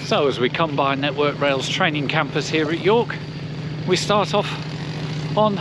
So as we come by Network Rail's training campus here at York, we start off on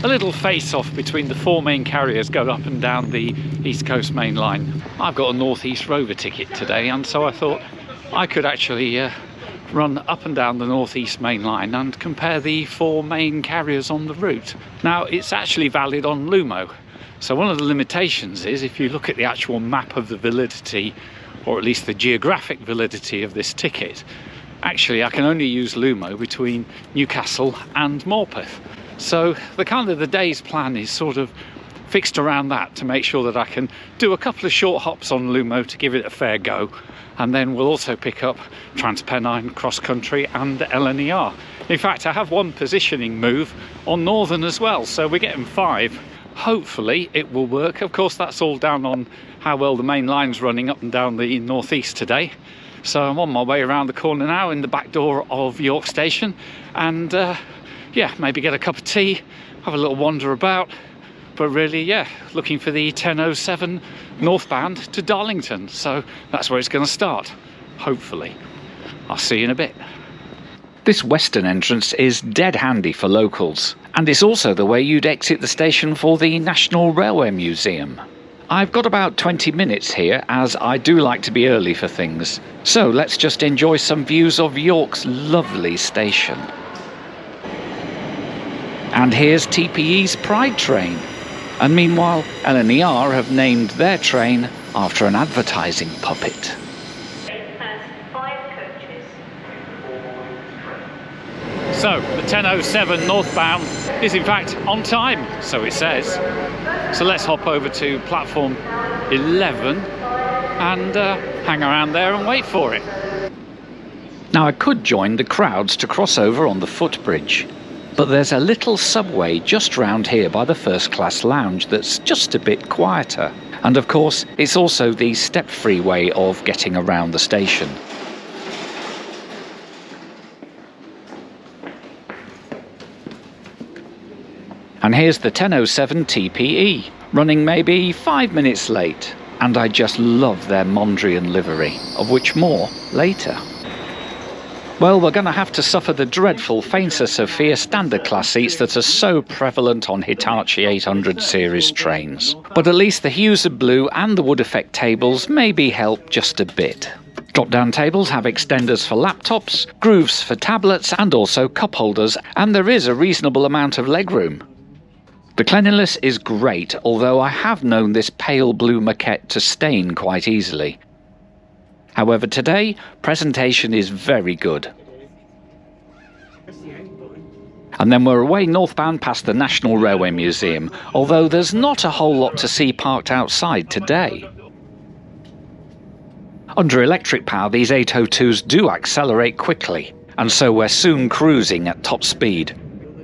a little face-off between the four main carriers going up and down the East Coast main line. I've got a North East Rover ticket today, and so I thought I could actually run up and down the North East main line and compare the four main carriers on the route. Now, it's actually valid on Lumo, so one of the limitations is if you look at the actual map of the validity, or at least the geographic validity of this ticket, actually I can only use Lumo between Newcastle and Morpeth. So the day's plan is sort of fixed around that, to make sure that I can do a couple of short hops on Lumo to give it a fair go, and then we'll also pick up TransPennine, CrossCountry and LNER. In fact, I have one positioning move on Northern as well, so we're getting 5. Hopefully it will work. Of course, that's all down on how well the main line's running up and down the northeast today. So I'm on my way around the corner now in the back door of York Station, and yeah, maybe get a cup of tea, have a little wander about, but really, yeah, looking for the 10:07 northbound to Darlington. So that's where it's going to start, hopefully. I'll see you in a bit. This western entrance is dead handy for locals, and it's also the way you'd exit the station for the National Railway Museum. I've got about 20 minutes here, as I do like to be early for things. So let's just enjoy some views of York's lovely station. And here's TPE's Pride train. And meanwhile, LNER have named their train after an advertising puppet. So, the 10:07 northbound is in fact on time, so it says. So let's hop over to platform 11 and hang around there and wait for it. Now, I could join the crowds to cross over on the footbridge, but there's a little subway just round here by the first class lounge that's just a bit quieter. And of course, it's also the step-free way of getting around the station. And here's the 10:07 TPE, running maybe 5 minutes late. And I just love their Mondrian livery, of which more later. Well, we're going to have to suffer the dreadful Fainsa Sophia standard class seats that are so prevalent on Hitachi 800 series trains. But at least the hues of blue and the wood effect tables maybe help just a bit. Drop-down tables have extenders for laptops, grooves for tablets and also cup holders, and there is a reasonable amount of legroom. The cleanliness is great, although I have known this pale blue moquette to stain quite easily. However, today, presentation is very good. And then we're away northbound past the National Railway Museum, although there's not a whole lot to see parked outside today. Under electric power, these 802s do accelerate quickly, and so we're soon cruising at top speed.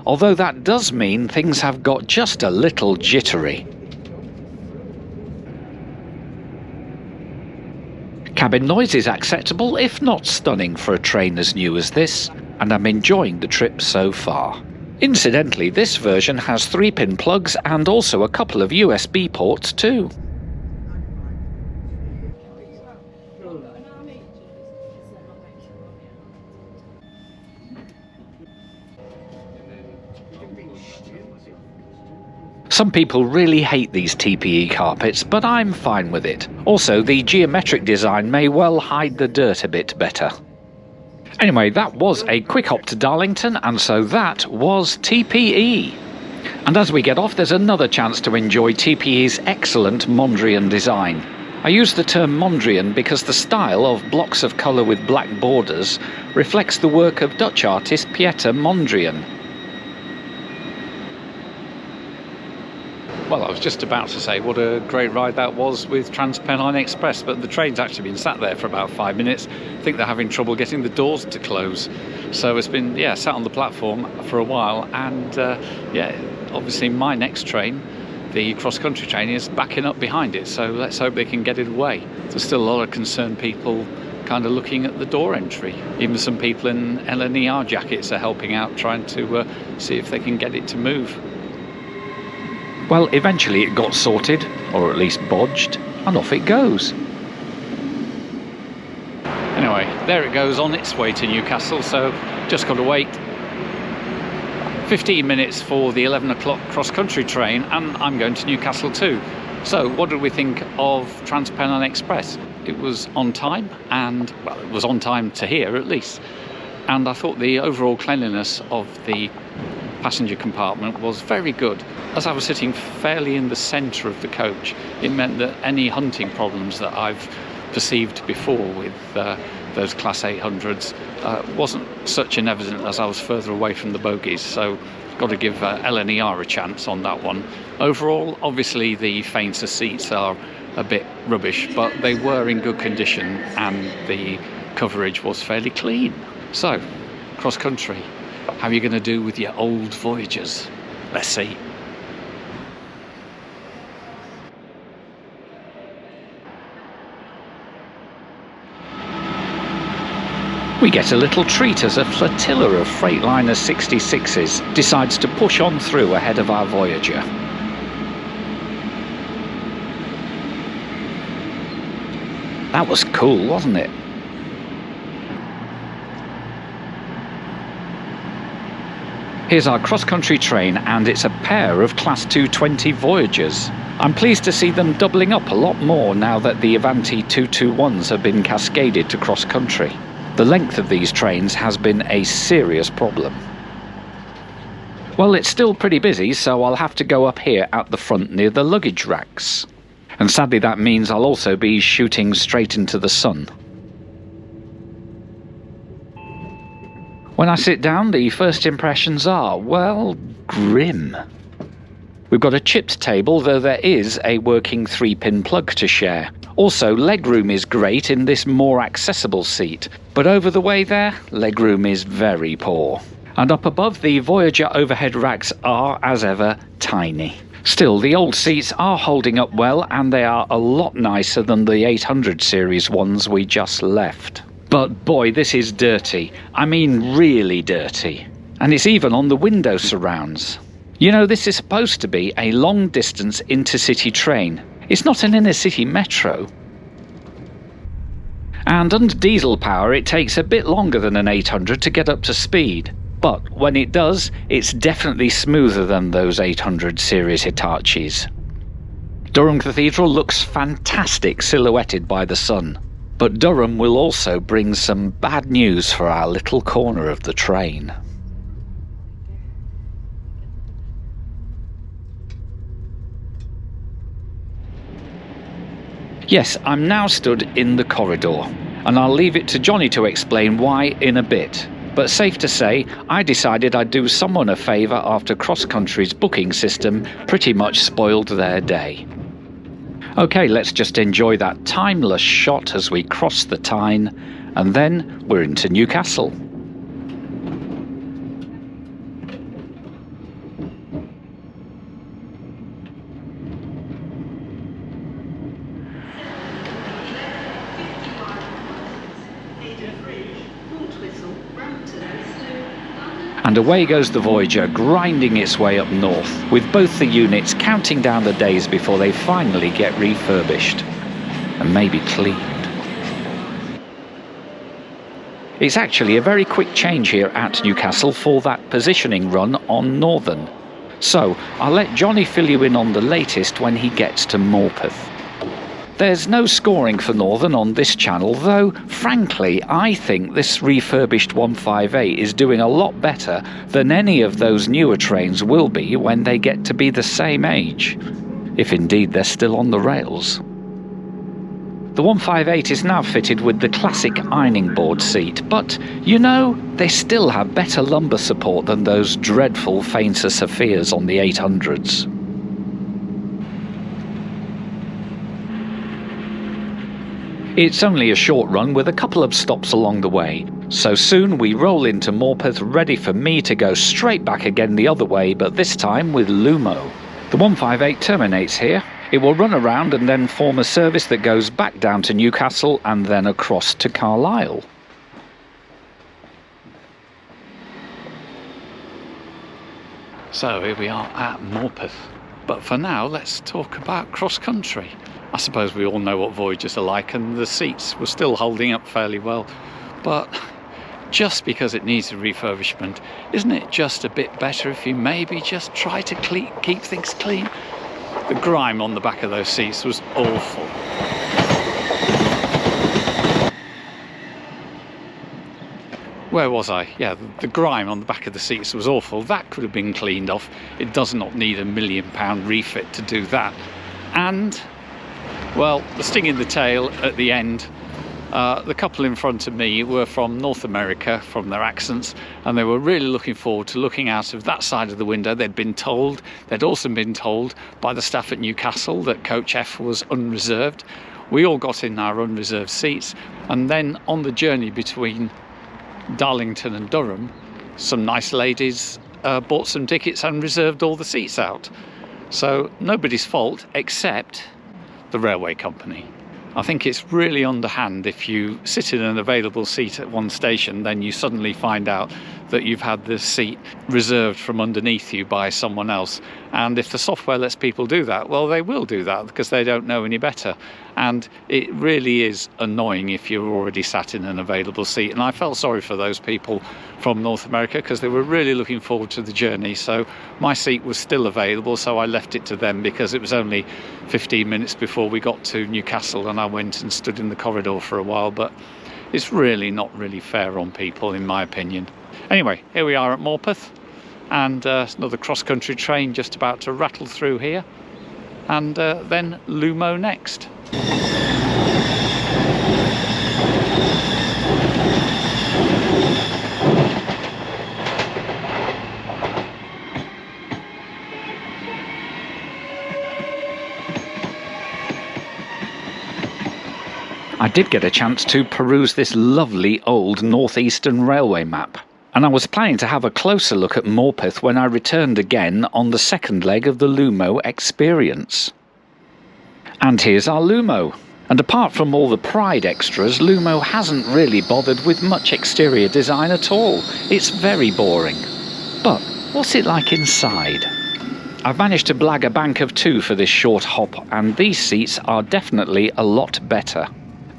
Although that does mean things have got just a little jittery. Cabin noise is acceptable, if not stunning, for a train as new as this, and I'm enjoying the trip so far. Incidentally, this version has 3-pin plugs and also a couple of USB ports too. Some people really hate these TPE carpets, but I'm fine with it. Also, the geometric design may well hide the dirt a bit better. Anyway, that was a quick hop to Darlington, and so that was TPE. And as we get off, there's another chance to enjoy TPE's excellent Mondrian design. I use the term Mondrian because the style of blocks of colour with black borders reflects the work of Dutch artist Pieter Mondrian. Well, I was just about to say what a great ride that was with TransPennine Express, but the train's actually been sat there for about 5 minutes. I think they're having trouble getting the doors to close. So it's been, yeah, sat on the platform for a while, and yeah, obviously my next train, the cross-country train, is backing up behind it, so let's hope they can get it away. There's still a lot of concerned people kind of looking at the door entry. Even some people in LNER jackets are helping out, trying to see if they can get it to move. Well, eventually it got sorted, or at least bodged, and off it goes. Anyway, Anyway, there it goes on its way to Newcastle, so just got to wait 15 minutes for the 11 o'clock cross-country train, and I'm going to Newcastle too. So what did we think of TransPennine Express? It was on time, and well, it was on time to here at least. And I thought the overall cleanliness of the passenger compartment was very good. As I was sitting fairly in the centre of the coach, it meant that any hunting problems that I've perceived before with those Class 800s wasn't such an evident as I was further away from the bogies. So got to give LNER a chance on that one. Overall, obviously the fainter seats are a bit rubbish, but they were in good condition and the coverage was fairly clean. So, cross country, how are you going to do with your old Voyagers? Let's see. We get a little treat as a flotilla of Freightliner 66s decides to push on through ahead of our Voyager. That was cool, wasn't it? Here's our cross-country train, and it's a pair of Class 220 Voyagers. I'm pleased to see them doubling up a lot more now that the Avanti 221s have been cascaded to cross-country. The length of these trains has been a serious problem. Well, it's still pretty busy, so I'll have to go up here at the front near the luggage racks. And sadly that means I'll also be shooting straight into the sun. When I sit down, the first impressions are, well, grim. We've got a chipped table, though there is a working 3-pin plug to share. Also, legroom is great in this more accessible seat, but over the way there, legroom is very poor. And up above, the Voyager overhead racks are, as ever, tiny. Still, the old seats are holding up well, and they are a lot nicer than the 800 series ones we just left. But boy, this is dirty. I mean really dirty. And it's even on the window surrounds. You know, this is supposed to be a long-distance intercity train. It's not an inner-city metro. And under diesel power, it takes a bit longer than an 800 to get up to speed. But when it does, it's definitely smoother than those 800 series Hitachis. Durham Cathedral looks fantastic silhouetted by the sun. But Durham will also bring some bad news for our little corner of the train. Yes, I'm now stood in the corridor, and I'll leave it to Johnny to explain why in a bit. But safe to say, I decided I'd do someone a favour after Cross Country's booking system pretty much spoiled their day. Okay, let's just enjoy that timeless shot as we cross the Tyne, and then we're into Newcastle. And away goes the Voyager, grinding its way up north, with both the units counting down the days before they finally get refurbished and maybe cleaned. It's actually a very quick change here at Newcastle for that positioning run on Northern. So I'll let Johnny fill you in on the latest when he gets to Morpeth. There's no scoring for Northern on this channel, though frankly I think this refurbished 158 is doing a lot better than any of those newer trains will be when they get to be the same age, if indeed they're still on the rails. The 158 is now fitted with the classic ironing board seat, but you know, they still have better lumbar support than those dreadful Fainter Sophias on the 800s. It's only a short run with a couple of stops along the way, so soon we roll into Morpeth ready for me to go straight back again the other way, but this time with Lumo. The 158 terminates here. It will run around and then form a service that goes back down to Newcastle and then across to Carlisle. So here we are at Morpeth, but for now let's talk about cross-country. I suppose we all know what Voyagers are like, and the seats were still holding up fairly well. but just because it needs a refurbishment, isn't it just a bit better if you maybe just try to keep things clean? The grime on the back of those seats was awful. Where was I? Yeah, the grime on the back of the seats was awful. That could have been cleaned off. It does not need a £1 million refit to do that. And, well, the sting in the tail at the end, the couple in front of me were from North America, from their accents, and they were really looking forward to looking out of that side of the window. They'd also been told by the staff at Newcastle that Coach F was unreserved. We all got in our unreserved seats, and then on the journey between Darlington and Durham, some nice ladies bought some tickets and reserved all the seats out. So nobody's fault except the railway company. I think it's really underhand if you sit in an available seat at one station, then you suddenly find out that you've had the seat reserved from underneath you by someone else. And if the software lets people do that, well, they will do that because they don't know any better. And it really is annoying if you're already sat in an available seat. And I felt sorry for those people from North America because they were really looking forward to the journey. So my seat was still available, so I left it to them because it was only 15 minutes before we got to Newcastle, and I went and stood in the corridor for a while. But it's really not really fair on people, in my opinion. Anyway, here we are at Morpeth, and another cross-country train just about to rattle through here, and then Lumo next. I did get a chance to peruse this lovely old Northeastern Railway map, and I was planning to have a closer look at Morpeth when I returned again on the second leg of the Lumo experience. And here's our Lumo. And apart from all the Pride extras, Lumo hasn't really bothered with much exterior design at all. It's very boring. But what's it like inside? I've managed to blag a bank of 2 for this short hop, and these seats are definitely a lot better.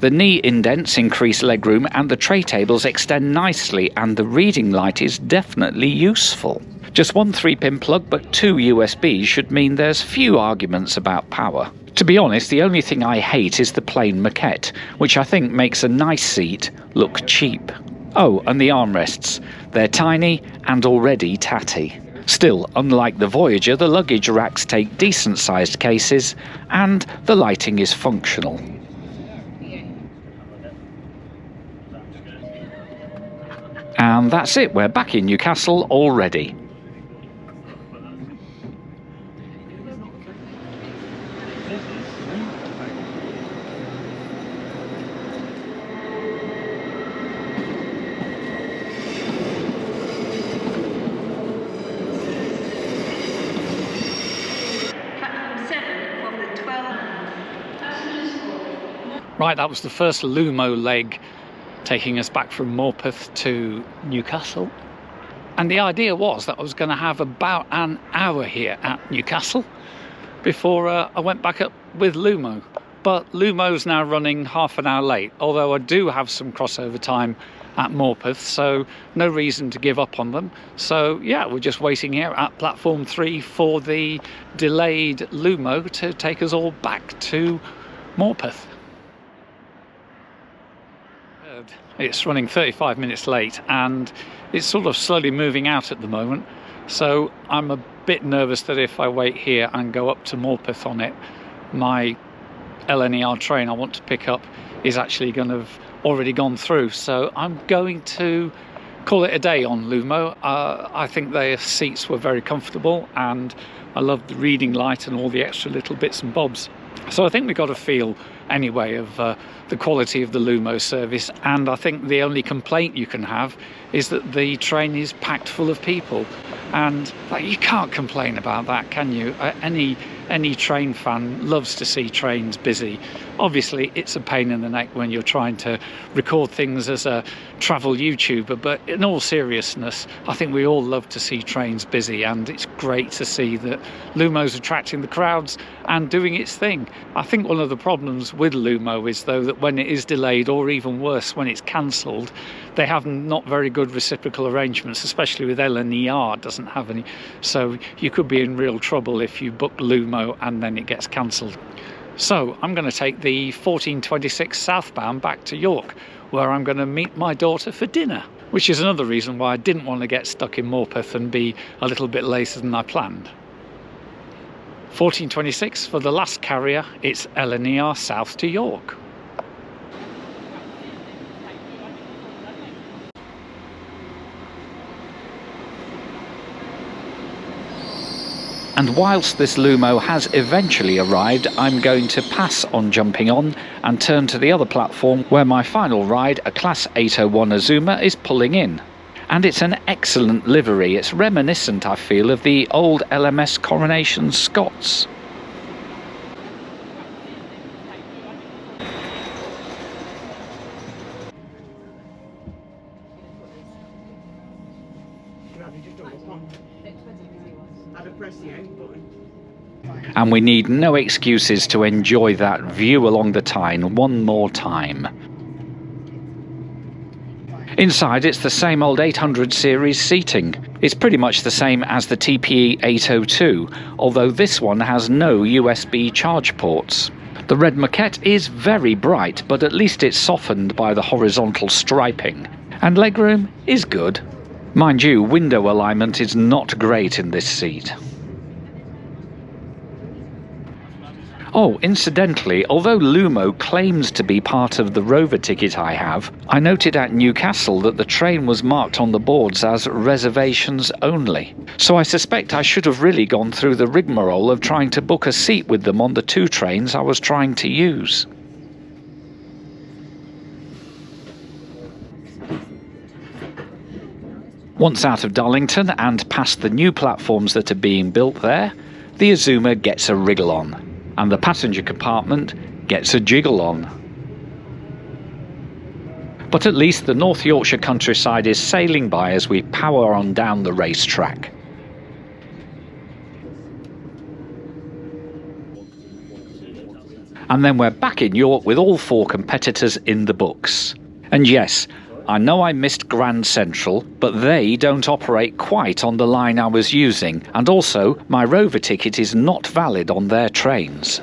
The knee indents increase legroom, and the tray tables extend nicely, and the reading light is definitely useful. Just one 3-pin plug but 2 USBs should mean there's few arguments about power. To be honest, the only thing I hate is the plain moquette, which I think makes a nice seat look cheap. Oh, and the armrests. They're tiny and already tatty. Still, unlike the Voyager, the luggage racks take decent-sized cases, and the lighting is functional. And that's it, we're back in Newcastle already. Right, that was the first Lumo leg taking us back from Morpeth to Newcastle. And the idea was that I was going to have about an hour here at Newcastle before I went back up with Lumo. But Lumo's now running half an hour late, although I do have some crossover time at Morpeth, so no reason to give up on them. So yeah, we're just waiting here at platform 3 for the delayed Lumo to take us all back to Morpeth. It's running 35 minutes late, and it's sort of slowly moving out at the moment, so I'm a bit nervous that if I wait here and go up to Morpeth on it, my LNER train I want to pick up is actually going to have already gone through. So I'm going to call it a day on Lumo. I think their seats were very comfortable, and I loved the reading light and all the extra little bits and bobs. So I think we got a feel anyway of the quality of the Lumo service, and I think the only complaint you can have is that the train is packed full of people, and you can't complain about that, can you? Any train fan loves to see trains busy. Obviously it's a pain in the neck when you're trying to record things as a travel YouTuber, but in all seriousness, I think we all love to see trains busy, and it's great to see that Lumo's attracting the crowds and doing its thing. I think one of the problems with Lumo is, though, that when it is delayed, or even worse, when it's cancelled, they have not very good reciprocal arrangements, especially with LNER doesn't have any. So you could be in real trouble if you book Lumo and then it gets cancelled. So I'm going to take the 1426 southbound back to York, where I'm going to meet my daughter for dinner, which is another reason why I didn't want to get stuck in Morpeth and be a little bit later than I planned. 1426 for the last carrier, it's LNER south to York. And whilst this Lumo has eventually arrived, I'm going to pass on jumping on and turn to the other platform where my final ride, a Class 801 Azuma, is pulling in. And it's an excellent livery. It's reminiscent, I feel, of the old LMS Coronation Scots. And we need no excuses to enjoy that view along the Tyne one more time. Inside, it's the same old 800 series seating. It's pretty much the same as the TPE 802, although this one has no USB charge ports. The red moquette is very bright, but at least it's softened by the horizontal striping. And legroom is good. Mind you, window alignment is not great in this seat. Oh, incidentally, although Lumo claims to be part of the rover ticket I have, I noted at Newcastle that the train was marked on the boards as reservations only. So I suspect I should have really gone through the rigmarole of trying to book a seat with them on the 2 trains I was trying to use. Once out of Darlington and past the new platforms that are being built there, the Azuma gets a wriggle on. And the passenger compartment gets a jiggle on. But at least the North Yorkshire countryside is sailing by as we power on down the racetrack. And then we're back in York with all 4 competitors in the books. And yes, I know I missed Grand Central, but they don't operate quite on the line I was using, and also my rover ticket is not valid on their trains.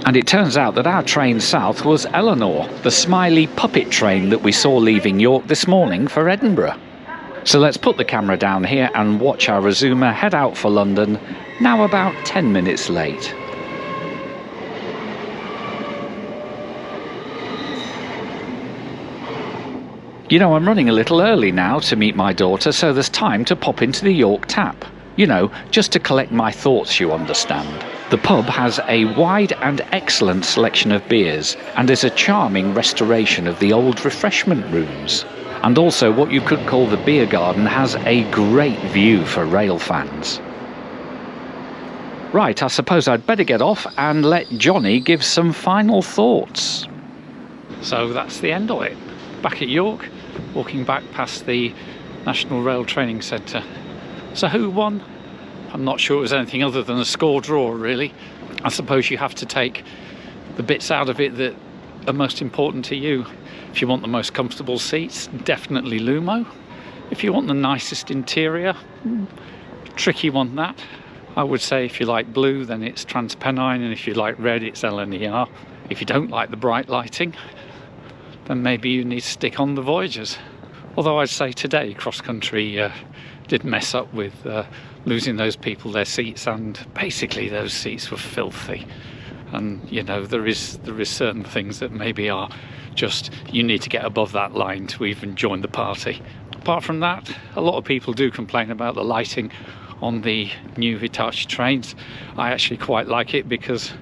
And it turns out that our train south was LNER, the smiley puppet train that we saw leaving York this morning for Edinburgh. So let's put the camera down here and watch our Azuma head out for London, now about 10 minutes late. You know, I'm running a little early now to meet my daughter, so there's time to pop into the York Tap. You know, just to collect my thoughts, you understand. The pub has a wide and excellent selection of beers, and is a charming restoration of the old refreshment rooms. And also what you could call the beer garden has a great view for rail fans. Right, I suppose I'd better get off and let Johnny give some final thoughts. So that's the end of it. Back at York, walking back past the National Rail Training Centre. So who won? I'm not sure it was anything other than a score draw, really. I suppose you have to take the bits out of it that are most important to you. If you want the most comfortable seats, definitely Lumo. If you want the nicest interior, tricky one that. I would say if you like blue, then it's TransPennine, and if you like red, it's LNER. If you don't like the bright lighting, then maybe you need to stick on the Voyagers. Although I'd say today CrossCountry did mess up with losing those people their seats, and basically those seats were filthy. And you know, there is certain things that maybe are just, you need to get above that line to even join the party. Apart from that, a lot of people do complain about the lighting on the new Hitachi trains. I actually quite like it because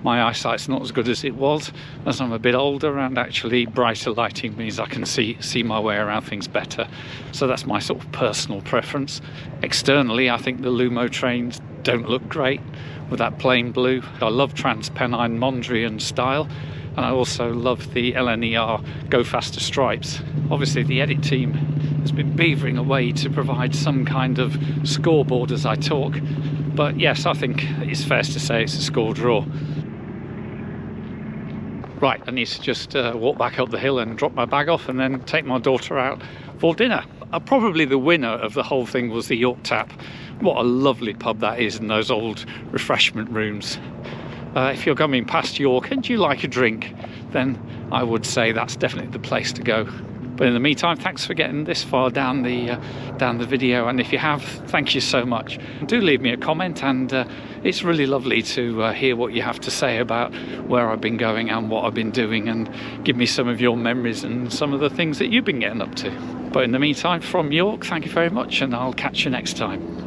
my eyesight's not as good as it was as I'm a bit older, and actually brighter lighting means I can see my way around things better. So that's my sort of personal preference. Externally, I think the Lumo trains don't look great with that plain blue. I love TransPennine Mondrian style, and I also love the LNER Go Faster stripes. Obviously the edit team has been beavering away to provide some kind of scoreboard as I talk, but yes, I think it's fair to say it's a score draw. Right, I need to just walk back up the hill and drop my bag off and then take my daughter out for dinner. Probably the winner of the whole thing was the York Tap. What a lovely pub that is, and those old refreshment rooms. If you're coming past York and you like a drink, then I would say that's definitely the place to go. But in the meantime, thanks for getting this far down the video, and if you have, thank you so much. Do leave me a comment, and it's really lovely to hear what you have to say about where I've been going and what I've been doing, and give me some of your memories and some of the things that you've been getting up to. But in the meantime, from York, thank you very much, and I'll catch you next time.